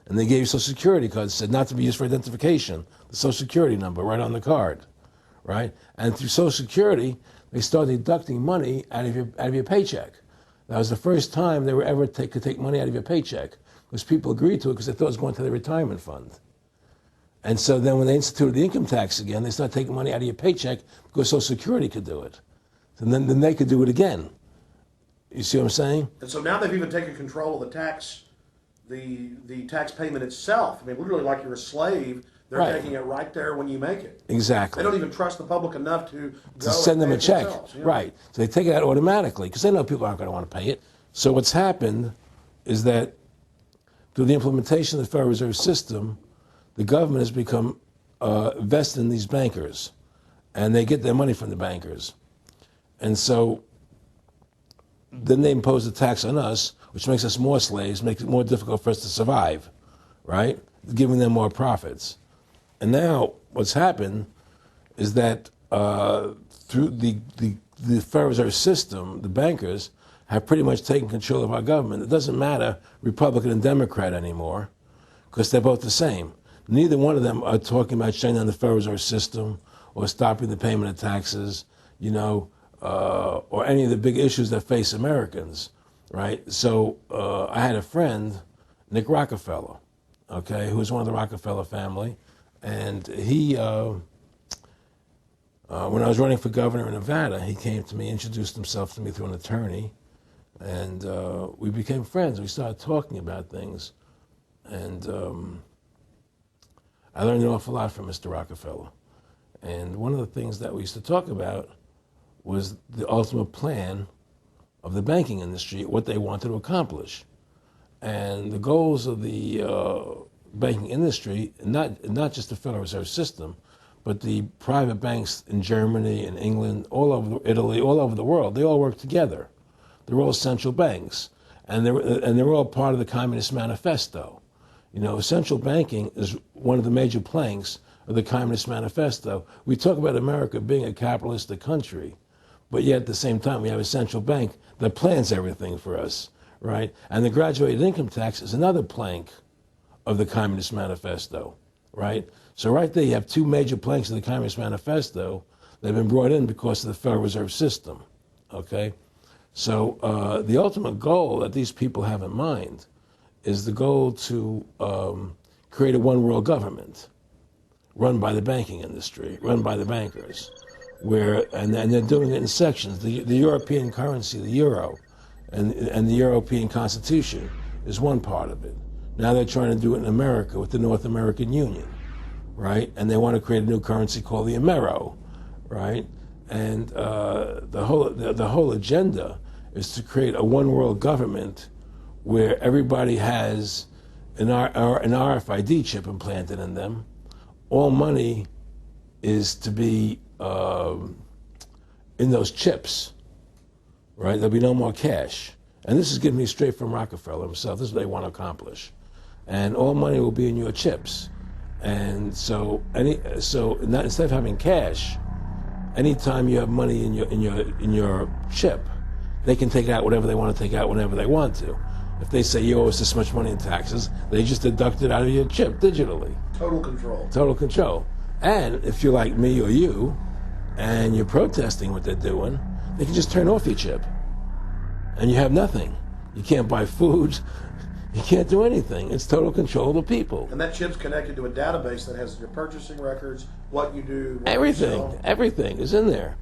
And they gave you Social Security cards, said not to be used for identification, the Social Security number right on the card, right? And through Social Security, they started deducting money out of your paycheck. That was the first time they were ever could take money out of your paycheck, because people agreed to it because they thought it was going to their retirement fund. And so then when they instituted the income tax again, they started taking money out of your paycheck because Social Security could do it. And then they could do it again. You see what I'm saying? And so now they've even taken control of the tax, the tax payment itself. I mean, literally like you're a slave. They're Right. taking it right there when you make it. Exactly. They don't even trust the public enough to go send and them pay a it check. themselves, you know? Right. So they take it out automatically because they know people aren't going to want to pay it. So what's happened is that through the implementation of the Federal Reserve System, the government has become vested in these bankers, and they get their money from the bankers. And so then they impose a tax on us, which makes us more slaves, makes it more difficult for us to survive, right? Giving them more profits. And now what's happened is that through the Federal Reserve System, the bankers have pretty much taken control of our government. It doesn't matter Republican and Democrat anymore, because they're both the same. Neither one of them are talking about shutting down the Federal Reserve System or stopping the payment of taxes, or any of the big issues that face Americans, right? So I had a friend, Nick Rockefeller, okay, who was one of the Rockefeller family, and he, when I was running for governor in Nevada, he came to me, introduced himself to me through an attorney, and we became friends. We started talking about things, and I learned an awful lot from Mr. Rockefeller. And one of the things that we used to talk about was the ultimate plan of the banking industry, what they wanted to accomplish. And the goals of the banking industry, not just the Federal Reserve System, but the private banks in Germany and England, all over Italy, all over the world, they all work together. They're all central banks, and they're all part of the Communist Manifesto. Central banking is one of the major planks of the Communist Manifesto. We talk about America being a capitalistic country, but yet at the same time we have a central bank that plans everything for us, right? And the graduated income tax is another plank of the Communist Manifesto, right? So right there you have two major planks of the Communist Manifesto that have been brought in because of the Federal Reserve System, okay? So the ultimate goal that these people have in mind is the goal to create a one-world government run by the banking industry, run by the bankers, and they're doing it in sections. The European currency, the euro, and the European Constitution is one part of it. Now they're trying to do it in America with the North American Union, right? And they want to create a new currency called the Amero, right? And the whole agenda is to create a one-world government where everybody has an RFID chip implanted in them. All money is to be in those chips, right? There'll be no more cash. And this is giving me straight from Rockefeller himself. This is what they want to accomplish. And all money will be in your chips. And so instead of having cash, anytime you have money in your chip, they can take out whatever they want to take out whenever they want to. If they say you owe us this much money in taxes, they just deduct it out of your chip digitally. Total control. Total control. And if you're like me or you, and you're protesting what they're doing, they can just turn off your chip. And you have nothing. You can't buy food. You can't do anything. It's total control of the people. And that chip's connected to a database that has your purchasing records, what you do, what Everything. you sell. Everything is in there,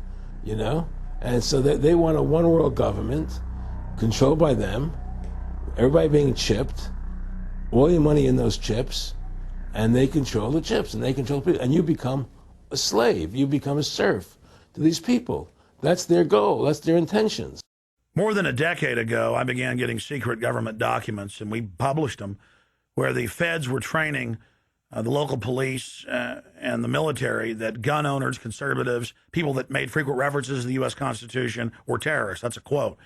And so they want a one-world government controlled by them, everybody being chipped, all your money in those chips, and they control the chips, and they control people. And you become a slave. You become a serf to these people. That's their goal. That's their intentions. More than a decade ago, I began getting secret government documents, and we published them, where the feds were training the local police and the military that gun owners, conservatives, people that made frequent references to the U.S. Constitution were terrorists. That's a quote.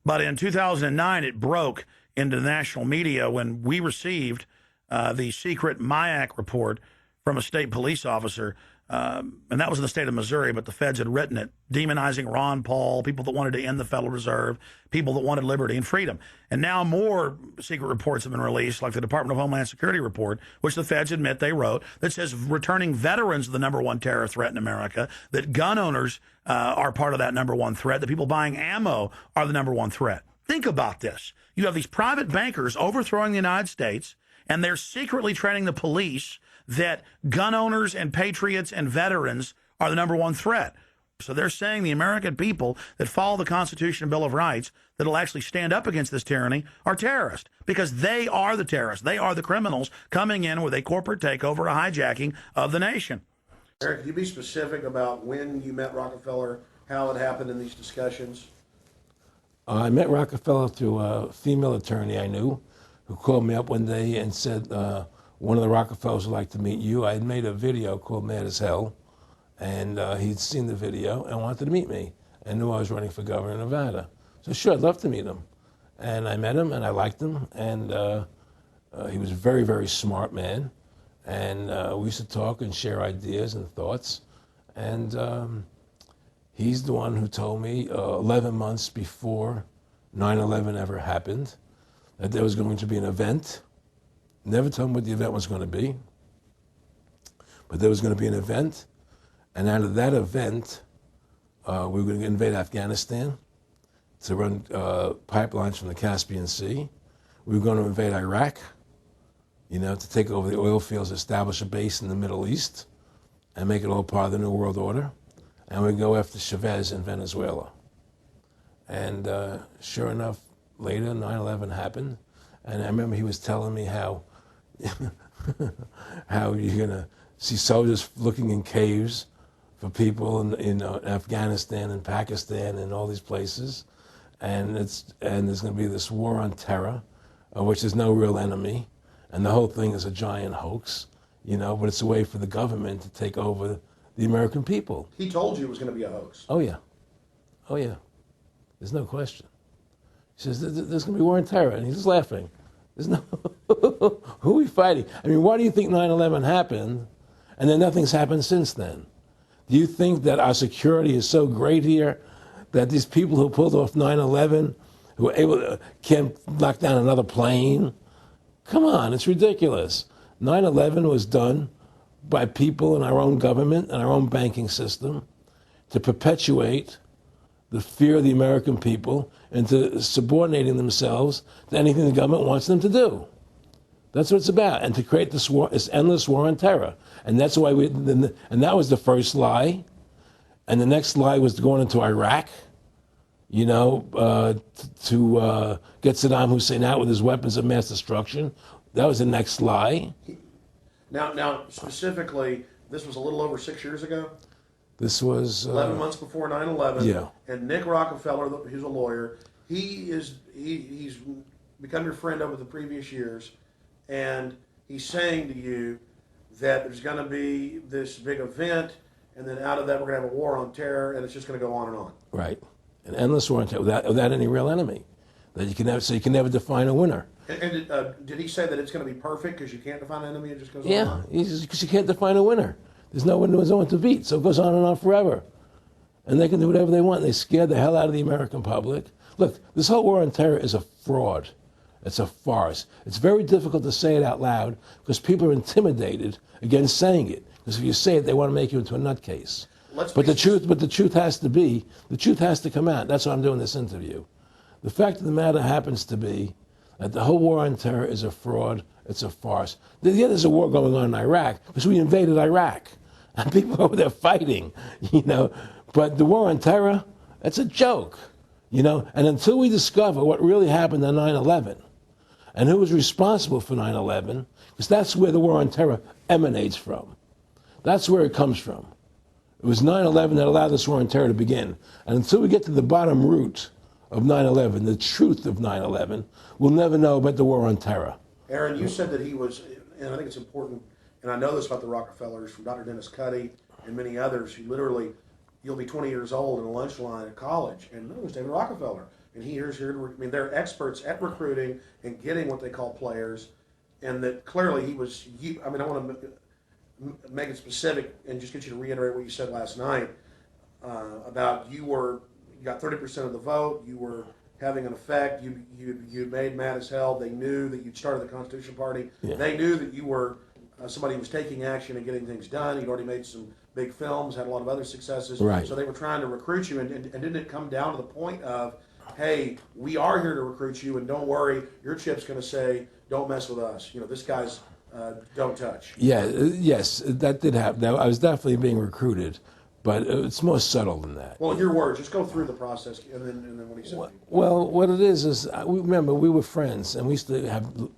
But in 2009, it broke into the national media when we received the secret MIAC report from a state police officer and that was in the state of Missouri, but the feds had written it, demonizing Ron Paul, people that wanted to end the Federal Reserve, people that wanted liberty and freedom. And now more secret reports have been released, like the Department of Homeland Security report, which the feds admit they wrote, that says returning veterans are the number one terror threat in America, that gun owners are part of that number one threat, that people buying ammo are the number one threat. Think about this. You have these private bankers overthrowing the United States, and they're secretly training the police that gun owners and patriots and veterans are the number one threat. So they're saying the American people that follow the Constitution and Bill of Rights that'll actually stand up against this tyranny are terrorists, because they are the terrorists. They are the criminals coming in with a corporate takeover, a hijacking of the nation. Eric, can you be specific about when you met Rockefeller, how it happened in these discussions? I met Rockefeller through a female attorney I knew who called me up one day and said, one of the Rockefellers would like to meet you. I had made a video called Mad as Hell, and he'd seen the video and wanted to meet me and knew I was running for governor of Nevada. So sure, I'd love to meet him. And I met him, and I liked him, and he was a very, very smart man. And we used to talk and share ideas and thoughts. And he's the one who told me 11 months before 9/11 ever happened that there was going to be an event. Never told him what the event was going to be, but there was going to be an event, and out of that event, we were going to invade Afghanistan to run pipelines from the Caspian Sea. We were going to invade Iraq, to take over the oil fields, establish a base in the Middle East, and make it all part of the New World Order. And we'd go after Chavez in Venezuela. And sure enough, later, 9/11 happened, and I remember he was telling me how you're going to see soldiers looking in caves for people in Afghanistan and Pakistan and all these places. And there's going to be this war on terror, which is no real enemy. And the whole thing is a giant hoax, but it's a way for the government to take over the American people. He told you it was going to be a hoax. Oh, yeah. Oh, yeah. There's no question. He says, there's going to be war on terror. And he's just laughing. There's no, who are we fighting? I mean, why do you think 9/11 happened and then nothing's happened since then? Do you think that our security is so great here that these people who pulled off 9/11, who were able to, can't knock down another plane? Come on, it's ridiculous. 9/11 was done by people in our own government and our own banking system to perpetuate the fear of the American people into subordinating themselves to anything the government wants them to do. That's what it's about, and to create this war, this endless war on terror. And that's why and that was the first lie. And the next lie was going into Iraq, to get Saddam Hussein out with his weapons of mass destruction. That was the next lie. Now, specifically, this was a little over 6 years ago. This was 11 months before 9/11. Yeah. And Nick Rockefeller, who's a lawyer, he's become your friend over the previous years, and he's saying to you that there's going to be this big event, and then out of that we're going to have a war on terror, and it's just going to go on and on. Right, an endless war on terror without any real enemy. That you can never define a winner. And did he say that it's going to be perfect because you can't define an enemy? It just goes on Yeah, and on? because you can't define a winner. There's no one to beat, so it goes on and on forever. And they can do whatever they want. They scared the hell out of the American public. Look, this whole war on terror is a fraud. It's a farce. It's very difficult to say it out loud because people are intimidated against saying it. Because if you say it, they want to make you into a nutcase. But the truth has to come out. That's why I'm doing this interview. The fact of the matter happens to be that the whole war on terror is a fraud. It's a farce. Yeah, there's a war going on in Iraq because we invaded Iraq. And people over there fighting, But the war on terror, that's a joke, And until we discover what really happened on 9/11 and who was responsible for 9/11, because that's where the war on terror emanates from. That's where it comes from. It was 9/11 that allowed this war on terror to begin. And until we get to the bottom root of 9/11, the truth of 9/11, we'll never know about the war on terror. Aaron, you said that he was, and I think it's important, and I know this about the Rockefellers from Dr. Dennis Cuddy and many others who literally, you'll be 20 years old in a lunch line at college, and no, it was David Rockefeller. And here's here, they're experts at recruiting and getting what they call players, and that clearly he was, I want to make it specific and just get you to reiterate what you said last night about you got 30% of the vote. You were having an effect. You made mad as hell. They knew that you'd started the Constitution Party. Yeah. They knew that you were somebody who was taking action and getting things done. You'd already made some big films, had a lot of other successes. Right. So they were trying to recruit you, and didn't it come down to the point of, hey, we are here to recruit you, and don't worry, your chip's going to say, don't mess with us. This guy's don't touch. Yeah, yes, that did happen. I was definitely being recruited, but it's more subtle than that. Well, in your words, just go through the process, and then what he said. Well, what it is remember we were friends, and we used to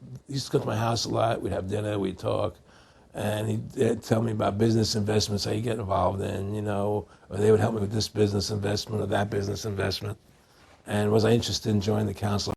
go to my house a lot. We'd have dinner, we'd talk, and he'd tell me about business investments, how you get involved in, or they would help me with this business investment or that business investment. And was I interested in joining the council?